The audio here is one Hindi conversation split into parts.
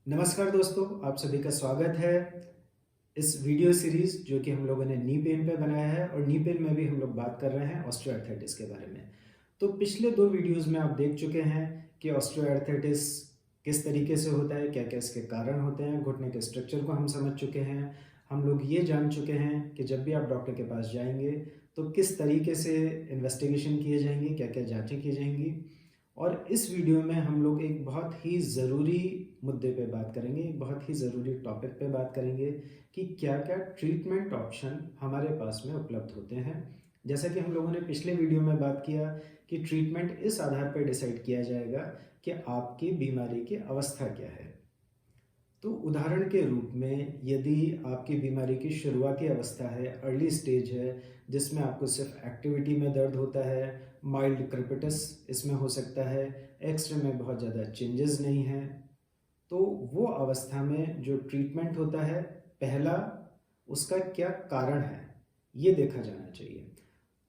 नमस्कार दोस्तों, आप सभी का स्वागत है इस वीडियो सीरीज जो कि हम लोगों ने नी पेन पे बनाया है। और नी पेन में भी हम लोग बात कर रहे हैं ऑस्टियोआर्थराइटिस के बारे में। तो पिछले दो वीडियोस में आप देख चुके हैं कि ऑस्टियोआर्थराइटिस किस तरीके से होता है, क्या क्या इसके कारण होते हैं, घुटने के स्ट्रक्चर को हम समझ चुके हैं। हम लोग ये जान चुके हैं कि जब भी आप डॉक्टर के पास जाएंगे तो किस तरीके से इन्वेस्टिगेशन किए जाएंगे, क्या क्या जाँचें की जाएंगी। और इस वीडियो में हम लोग एक बहुत ही ज़रूरी मुद्दे पे बात करेंगे, एक बहुत ही ज़रूरी टॉपिक पे बात करेंगे कि क्या-क्या ट्रीटमेंट ऑप्शन हमारे पास में उपलब्ध होते हैं। जैसा कि हम लोगों ने पिछले वीडियो में बात किया कि ट्रीटमेंट इस आधार पर डिसाइड किया जाएगा कि आपकी बीमारी की अवस्था क्या है। तो उदाहरण के रूप में यदि आपकी बीमारी की शुरुआती अवस्था है, अर्ली स्टेज है, जिसमें आपको सिर्फ एक्टिविटी में दर्द होता है, माइल्ड क्रेपिटस इसमें हो सकता है, एक्सरे में बहुत ज़्यादा चेंजेस नहीं हैं, तो वो अवस्था में जो ट्रीटमेंट होता है, पहला उसका क्या कारण है ये देखा जाना चाहिए।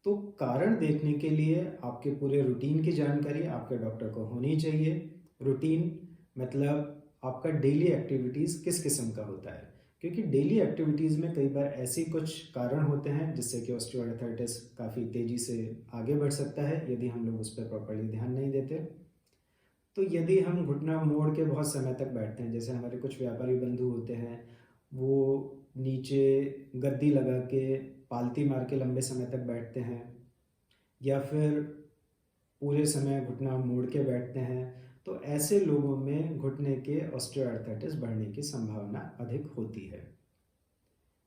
तो कारण देखने के लिए आपके पूरे रूटीन की जानकारी आपके डॉक्टर को होनी चाहिए। रूटीन मतलब आपका डेली एक्टिविटीज़ किस किस्म का होता है, क्योंकि डेली एक्टिविटीज़ में कई बार ऐसी कुछ कारण होते हैं जिससे कि ऑस्टियोआर्थराइटिस काफ़ी तेज़ी से आगे बढ़ सकता है यदि हम लोग उस पर प्रॉपर्ली ध्यान नहीं देते। तो यदि हम घुटना मोड़ के बहुत समय तक बैठते हैं, जैसे हमारे कुछ व्यापारी बंधु होते हैं, वो नीचे गद्दी लगा के पालती मार के लंबे समय तक बैठते हैं, या फिर पूरे समय घुटना मोड़ के बैठते हैं, तो ऐसे लोगों में घुटने के ऑस्टियोआर्थराइटिस बढ़ने की संभावना अधिक होती है।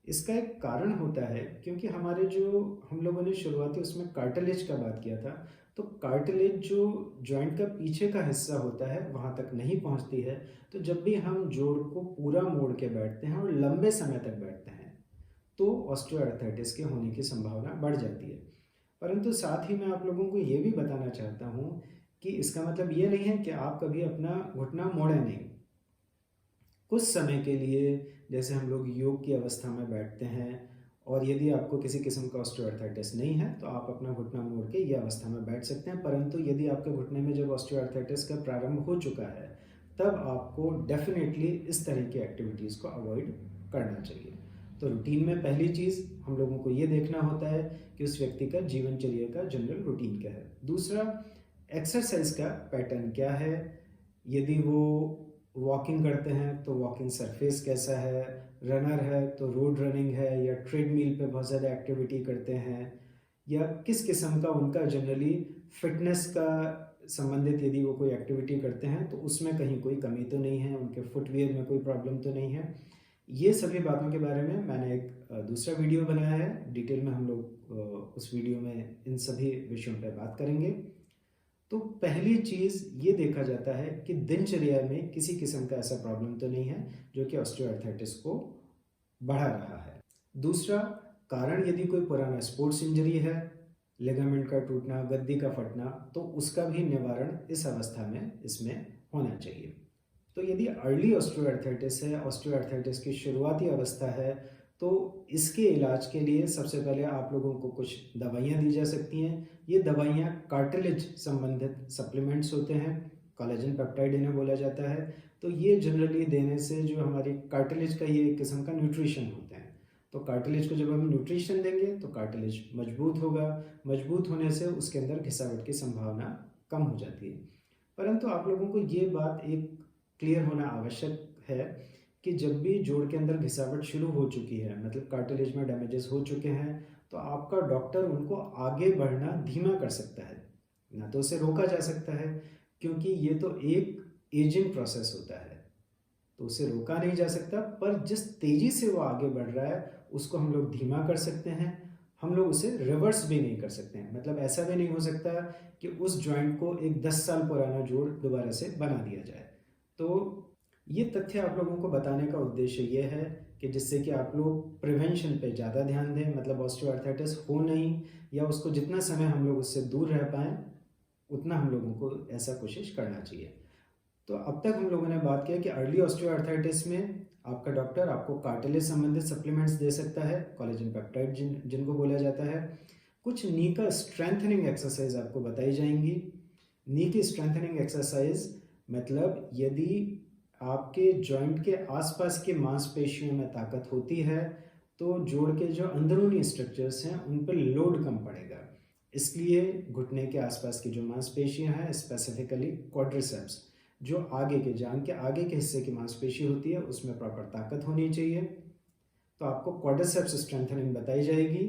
इसका एक कारण होता है क्योंकि हमारे जो हम लोगों ने शुरुआती उसमें कार्टिलेज का बात किया था, तो कार्टिलेज जो जॉइंट का पीछे का हिस्सा होता है वहाँ तक नहीं पहुँचती है। तो जब भी हम जोड़ को पूरा मोड़ के बैठते हैं और लंबे समय तक बैठते हैं तो ऑस्टियोआर्थराइटिस के होने की संभावना बढ़ जाती है। परंतु साथ ही मैं आप लोगों को ये भी बताना चाहता हूँ कि इसका मतलब ये नहीं है कि आप कभी अपना घुटना मोड़ें नहीं। कुछ समय के लिए जैसे हम लोग योग की अवस्था में बैठते हैं, और यदि आपको किसी किस्म का ऑस्टियोआर्थराइटिस नहीं है तो आप अपना घुटना मोड़ के ये अवस्था में बैठ सकते हैं। परंतु यदि आपके घुटने में जब ऑस्टियोआर्थराइटिस का प्रारंभ हो चुका है तब आपको डेफिनेटली इस तरह की एक्टिविटीज़ को अवॉइड करना चाहिए। तो रूटीन में पहली चीज़ हम लोगों को ये देखना होता है कि उस व्यक्ति का जीवनचर्या का जनरल रूटीन क्या है। दूसरा, एक्सरसाइज का पैटर्न क्या है। यदि वो वॉकिंग करते हैं तो वॉकिंग सरफेस कैसा है, रनर है तो रोड रनिंग है या ट्रेडमिल पे बहुत ज़्यादा एक्टिविटी करते हैं, या किस किस्म का उनका जनरली फिटनेस का संबंधित यदि वो कोई एक्टिविटी करते हैं तो उसमें कहीं कोई कमी तो नहीं है, उनके फुटवियर में कोई प्रॉब्लम तो नहीं है। ये सभी बातों के बारे में मैंने एक दूसरा वीडियो बनाया है, डिटेल में हम लोग उस वीडियो में इन सभी विषयों पर बात करेंगे। तो पहली चीज़ ये देखा जाता है कि दिनचर्या में किसी किस्म का ऐसा प्रॉब्लम तो नहीं है जो कि ऑस्टियोआर्थराइटिस को बढ़ा रहा है। दूसरा कारण, यदि कोई पुराना स्पोर्ट्स इंजरी है, लिगामेंट का टूटना, गद्दी का फटना, तो उसका भी निवारण इस अवस्था में इसमें होना चाहिए। तो यदि अर्ली ऑस्टियोआर्थराइटिस है, ऑस्टियोआर्थराइटिस की शुरुआती अवस्था है, तो इसके इलाज के लिए सबसे पहले आप लोगों को कुछ दवाइयाँ दी जा सकती हैं। ये दवाइयाँ कार्टिलेज संबंधित सप्लीमेंट्स होते हैं, कोलेजन पेप्टाइड इन्हें बोला जाता है। तो ये जनरली देने से जो हमारी कार्टिलेज का ये एक किस्म का न्यूट्रिशन होता है, तो कार्टिलेज को जब हम न्यूट्रिशन देंगे तो कार्टिलेज मजबूत होगा, मजबूत होने से उसके अंदर घिसावट की संभावना कम हो जाती है। परंतु आप लोगों को ये बात एक क्लियर होना आवश्यक है कि जब भी जोड़ के अंदर घिसावट शुरू हो चुकी है, मतलब कार्टिलेज में डैमेजेस हो चुके हैं, तो आपका डॉक्टर उनको आगे बढ़ना धीमा कर सकता है, ना तो उसे रोका जा सकता है, क्योंकि ये तो एक एजिंग प्रोसेस होता है, तो उसे रोका नहीं जा सकता। पर जिस तेज़ी से वो आगे बढ़ रहा है उसको हम लोग धीमा कर सकते हैं। हम लोग उसे रिवर्स भी नहीं कर सकते हैं, मतलब ऐसा भी नहीं हो सकता कि उस जॉइंट को एक 10 साल पुराना जोड़ दोबारा से बना दिया जाए। तो ये तथ्य आप लोगों को बताने का उद्देश्य ये है कि जिससे कि आप लोग प्रिवेंशन पे ज़्यादा ध्यान दें, मतलब ऑस्टियोआर्थराइटिस हो नहीं, या उसको जितना समय हम लोग उससे दूर रह पाएँ उतना हम लोगों को ऐसा कोशिश करना चाहिए। तो अब तक हम लोगों ने बात किया कि अर्ली ऑस्टियोआर्थराइटिस में आपका डॉक्टर आपको कार्टिलेज संबंधित सप्लीमेंट्स दे सकता है, कोलेजन पेप्टाइड जिनको बोला जाता है। कुछ नी का स्ट्रेंथनिंग एक्सरसाइज आपको बताई जाएंगी। नी की स्ट्रेंथनिंग एक्सरसाइज मतलब यदि आपके जॉइंट के आसपास की मांसपेशियों में ताकत होती है तो जोड़ के जो अंदरूनी स्ट्रक्चर्स हैं उन पर लोड कम पड़ेगा। इसलिए घुटने के आसपास की जो मांसपेशियां हैं, स्पेसिफिकली क्वाड्रिसेप्स, जो आगे के जांघ के आगे के हिस्से की मांसपेशी होती है, उसमें प्रॉपर ताकत होनी चाहिए। तो आपको क्वाड्रिसेप्स स्ट्रेंथनिंग बताई जाएगी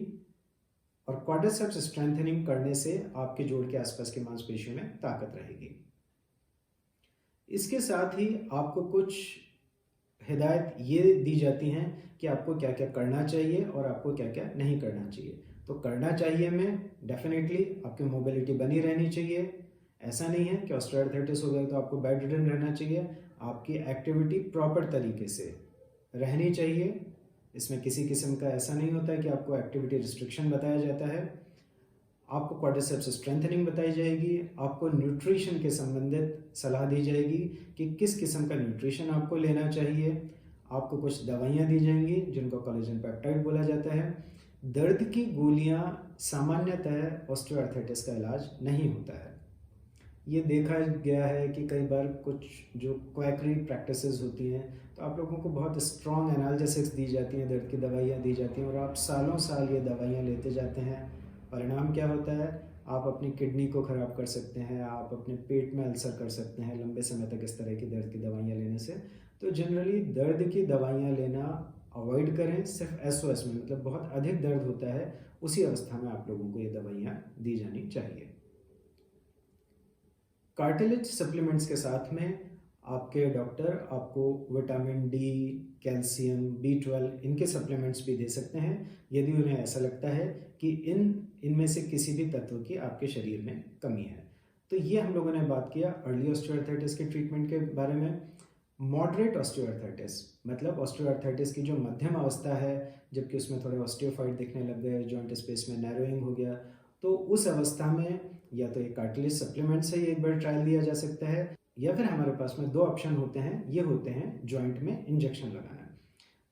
और क्वाड्रिसेप्स स्ट्रेंथनिंग करने से आपके जोड़ के आसपास की मांसपेशियों में ताकत रहेगी। इसके साथ ही आपको कुछ हिदायत ये दी जाती हैं कि आपको क्या क्या करना चाहिए और आपको क्या क्या नहीं करना चाहिए। तो करना चाहिए में डेफिनेटली आपकी मोबिलिटी बनी रहनी चाहिए। ऐसा नहीं है कि ऑस्टियोआर्थराइटिस हो गया तो आपको बेड रिडन रहना चाहिए। आपकी एक्टिविटी प्रॉपर तरीके से रहनी चाहिए। इसमें किसी किस्म का ऐसा नहीं होता है कि आपको एक्टिविटी रिस्ट्रिक्शन बताया जाता है। आपको क्वाड्रिसेप्स स्ट्रेंथनिंग बताई जाएगी। आपको न्यूट्रिशन के संबंधित सलाह दी जाएगी कि किस किस्म का न्यूट्रिशन आपको लेना चाहिए। आपको कुछ दवाइयाँ दी जाएंगी जिनको कोलेजन पेप्टाइड बोला जाता है। दर्द की गोलियाँ सामान्यतः ऑस्टियोआर्थराइटिस का इलाज नहीं होता है। ये देखा गया है कि कई बार कुछ जो क्वैकरी प्रैक्टिसेस होती हैं तो आप लोगों को बहुत स्ट्रॉन्ग एनाल्जेसिक्स दी जाती हैं, दर्द की दवाइयाँ दी जाती हैं और आप सालों साल ये दवाइयाँ लेते जाते हैं। परिणाम क्या होता है? आप अपनी किडनी को ख़राब कर सकते हैं, आप अपने पेट में अल्सर कर सकते हैं लंबे समय तक इस तरह की दर्द की दवाइयाँ लेने से। तो जनरली दर्द की दवाइयाँ लेना अवॉइड करें। सिर्फ एसओएस में, मतलब बहुत अधिक दर्द होता है, उसी अवस्था में आप लोगों को ये दवाइयाँ दी जानी चाहिए। कार्टिलेज सप्लीमेंट्स के साथ में आपके डॉक्टर आपको विटामिन डी, कैल्शियम, B12 इनके सप्लीमेंट्स भी दे सकते हैं यदि उन्हें ऐसा लगता है कि इनमें से किसी भी तत्व की आपके शरीर में कमी है। तो ये हम लोगों ने बात किया अर्ली ऑस्टियोआर्थराइटिस के ट्रीटमेंट के बारे में। मॉडरेट ऑस्टियोआर्थराइटिस मतलब ऑस्टियोआर्थराइटिस की जो मध्यम अवस्था है, जबकि उसमें थोड़े ऑस्टियोफाइट दिखने लग गए, जॉइंट स्पेस में नैरोइंग हो गया, तो उस अवस्था में या तो ये कार्टिलेज सप्लीमेंट से एक बार ट्रायल दिया जा सकता है या फिर हमारे पास में दो ऑप्शन होते हैं। ये होते हैं जॉइंट में इंजेक्शन लगाना।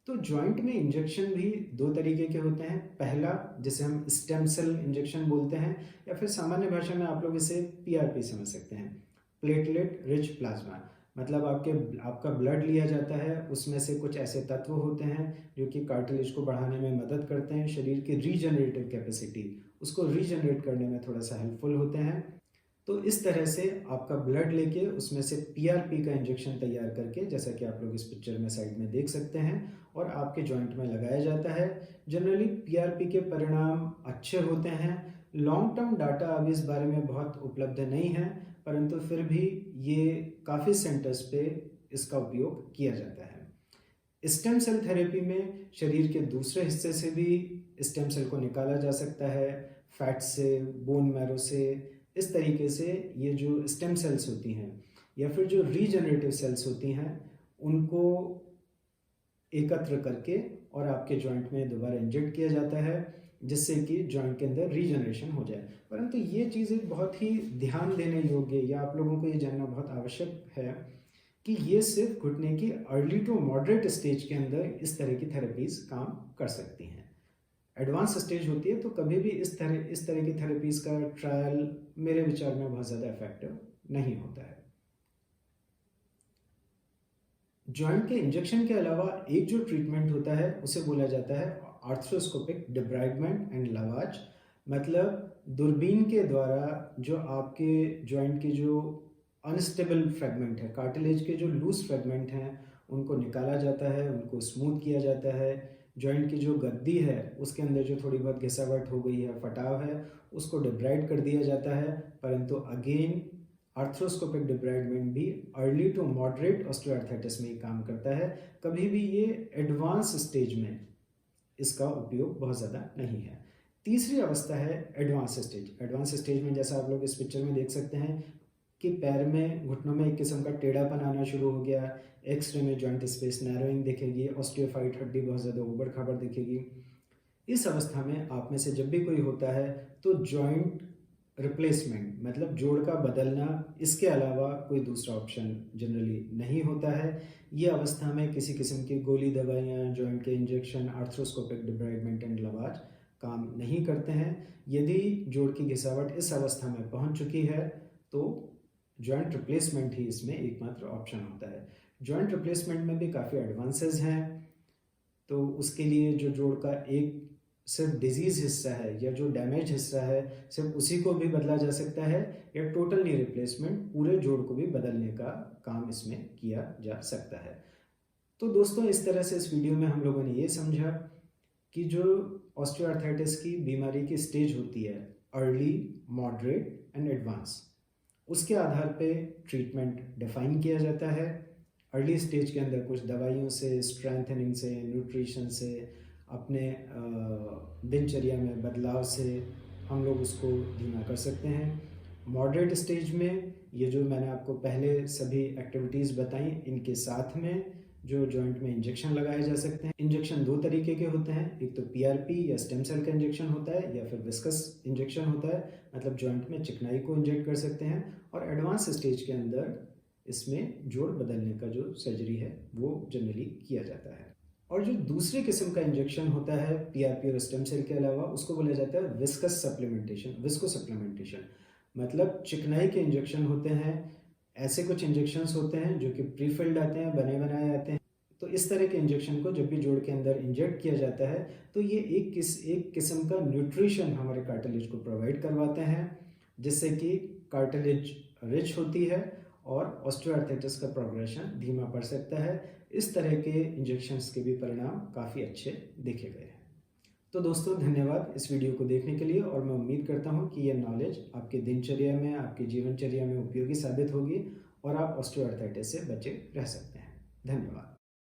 तो जॉइंट में इंजेक्शन भी दो तरीके के होते हैं। पहला जिसे हम स्टेम सेल इंजेक्शन बोलते हैं या फिर सामान्य भाषा में आप लोग इसे PRP समझ सकते हैं, प्लेटलेट रिच प्लाज्मा। मतलब आपका ब्लड लिया जाता है, उसमें से कुछ ऐसे तत्व होते हैं जो कि कार्टिलेज को बढ़ाने में मदद करते हैं, शरीर की रीजनरेटिव कैपेसिटी उसको रीजनरेट करने में थोड़ा सा हेल्पफुल होते हैं। तो इस तरह से आपका ब्लड लेके उसमें से PRP का इंजेक्शन तैयार करके, जैसा कि आप लोग इस पिक्चर में साइड में देख सकते हैं, और आपके जॉइंट में लगाया जाता है। जनरली PRP के परिणाम अच्छे होते हैं। लॉन्ग टर्म डाटा अभी इस बारे में बहुत उपलब्ध नहीं है, परंतु फिर भी ये काफ़ी सेंटर्स पे इसका उपयोग किया जाता है। स्टेम सेल थेरेपी में शरीर के दूसरे हिस्से से भी स्टेम सेल को निकाला जा सकता है, फैट से, बोन मैरो से। इस तरीके से ये जो स्टेम सेल्स होती हैं या फिर जो रीजनरेटिव सेल्स होती हैं उनको एकत्र करके और आपके जॉइंट में दोबारा इंजेक्ट किया जाता है, जिससे कि जॉइंट के अंदर रीजनरेशन हो जाए। परंतु ये चीज़ें बहुत ही ध्यान देने योग्य या आप लोगों को ये जानना बहुत आवश्यक है कि ये सिर्फ घुटने की अर्ली टू मॉडरेट स्टेज के अंदर इस तरह की थेरेपीज काम कर सकती हैं। एडवांस स्टेज होती है तो कभी भी इस तरह की थेरेपीज का ट्रायल मेरे विचार में बहुत ज़्यादा इफेक्टिव नहीं होता है। जॉइंट के इंजेक्शन के अलावा एक जो ट्रीटमेंट होता है उसे बोला जाता है आर्थ्रोस्कोपिक डिब्राइडमेंट एंड लवाज। मतलब दूरबीन के द्वारा जो आपके जॉइंट के जो अनस्टेबल फ्रेगमेंट है, कार्टिलेज के जो लूज फ्रेगमेंट हैं, उनको निकाला जाता है, उनको स्मूथ किया जाता है। जॉइंट की जो गद्दी है उसके अंदर जो थोड़ी बहुत घिसावट हो गई है, फटाव है, उसको डिब्राइड कर दिया जाता है। परंतु अगेन आर्थ्रोस्कोपिक डिब्राइडमेंट भी अर्ली टू मॉडरेट ऑस्टियोआर्थराइटिस में ही काम करता है। कभी भी ये एडवांस स्टेज में इसका उपयोग बहुत ज़्यादा नहीं है। तीसरी अवस्था है एडवांस स्टेज। एडवांस स्टेज में जैसा आप लोग इस पिक्चर में देख सकते हैं कि पैर में, घुटनों में एक किस्म का टेढ़ापन आना शुरू हो गया, एक्सरे में जॉइंट स्पेस नैरोइंग दिखेगी, ऑस्टियोफाइट हड्डी बहुत ज़्यादा ऊबड़ खाबड़ दिखेगी। इस अवस्था में आप में से जब भी कोई होता है तो जॉइंट रिप्लेसमेंट मतलब जोड़ का बदलना, इसके अलावा कोई दूसरा ऑप्शन जनरली नहीं होता है। ये अवस्था में किसी किस्म की गोली दवाइयाँ, जॉइंट के इंजेक्शन, आर्थ्रोस्कोपिक डिब्राइडमेंट एंड लवाज काम नहीं करते हैं। यदि जोड़ की घिसावट इस अवस्था में पहुंच चुकी है तो जॉइंट रिप्लेसमेंट ही इसमें एकमात्र ऑप्शन होता है। जॉइंट रिप्लेसमेंट में भी काफ़ी एडवांसेस हैं। तो उसके लिए जो जोड़ का एक सिर्फ डिजीज़ हिस्सा है या जो डैमेज हिस्सा है सिर्फ उसी को भी बदला जा सकता है, या टोटल नी रिप्लेसमेंट पूरे जोड़ को भी बदलने का काम इसमें किया जा सकता है। तो दोस्तों, इस तरह से इस वीडियो में हम लोगों ने ये समझा कि जो ऑस्टियोआर्थराइटिस की बीमारी की स्टेज होती है, अर्ली, मॉडरेट एंड एडवांस, उसके आधार पे ट्रीटमेंट डिफाइन किया जाता है। अर्ली स्टेज के अंदर कुछ दवाइयों से, स्ट्रेंथनिंग से, न्यूट्रिशन से, अपने दिनचर्या में बदलाव से हम लोग उसको धीमा कर सकते हैं। मॉडरेट स्टेज में ये जो मैंने आपको पहले सभी एक्टिविटीज़ बताई, इनके साथ में जो जॉइंट में इंजेक्शन लगाए जा सकते हैं। इंजेक्शन दो तरीके के होते हैं, एक तो पीआरपी या स्टेम सेल का इंजेक्शन होता है, या फिर विस्कस इंजेक्शन होता है, मतलब जॉइंट में चिकनाई को इंजेक्ट कर सकते हैं। और एडवांस स्टेज के अंदर इसमें जोड़ बदलने का जो सर्जरी है वो जनरली किया जाता है। और जो दूसरे किस्म का इंजेक्शन होता है पीआरपी और स्टेम सेल के अलावा, उसको बोला जाता है विस्कस सप्लीमेंटेशन, विस्को सप्लीमेंटेशन। मतलब चिकनाई के इंजेक्शन होते हैं। ऐसे कुछ इंजेक्शंस होते हैं जो कि प्रीफिल्ड आते हैं, बने बनाए आते हैं। तो इस तरह के इंजेक्शन को जब भी जोड़ के अंदर इंजेक्ट किया जाता है तो ये एक किस्म का न्यूट्रिशन हमारे कार्टिलेज को प्रोवाइड करवाते हैं, जिससे कि कार्टिलेज रिच होती है और ऑस्टियोआर्थराइटिस का प्रोग्रेशन धीमा पड़ सकता है। इस तरह के इंजेक्शंस के भी परिणाम काफ़ी अच्छे देखे गए हैं। तो दोस्तों, धन्यवाद इस वीडियो को देखने के लिए, और मैं उम्मीद करता हूँ कि यह नॉलेज आपके दिनचर्या में, आपकी जीवनचर्या में उपयोगी साबित होगी और आप ऑस्टियोआर्थराइटिस से बचे रह सकते हैं। धन्यवाद।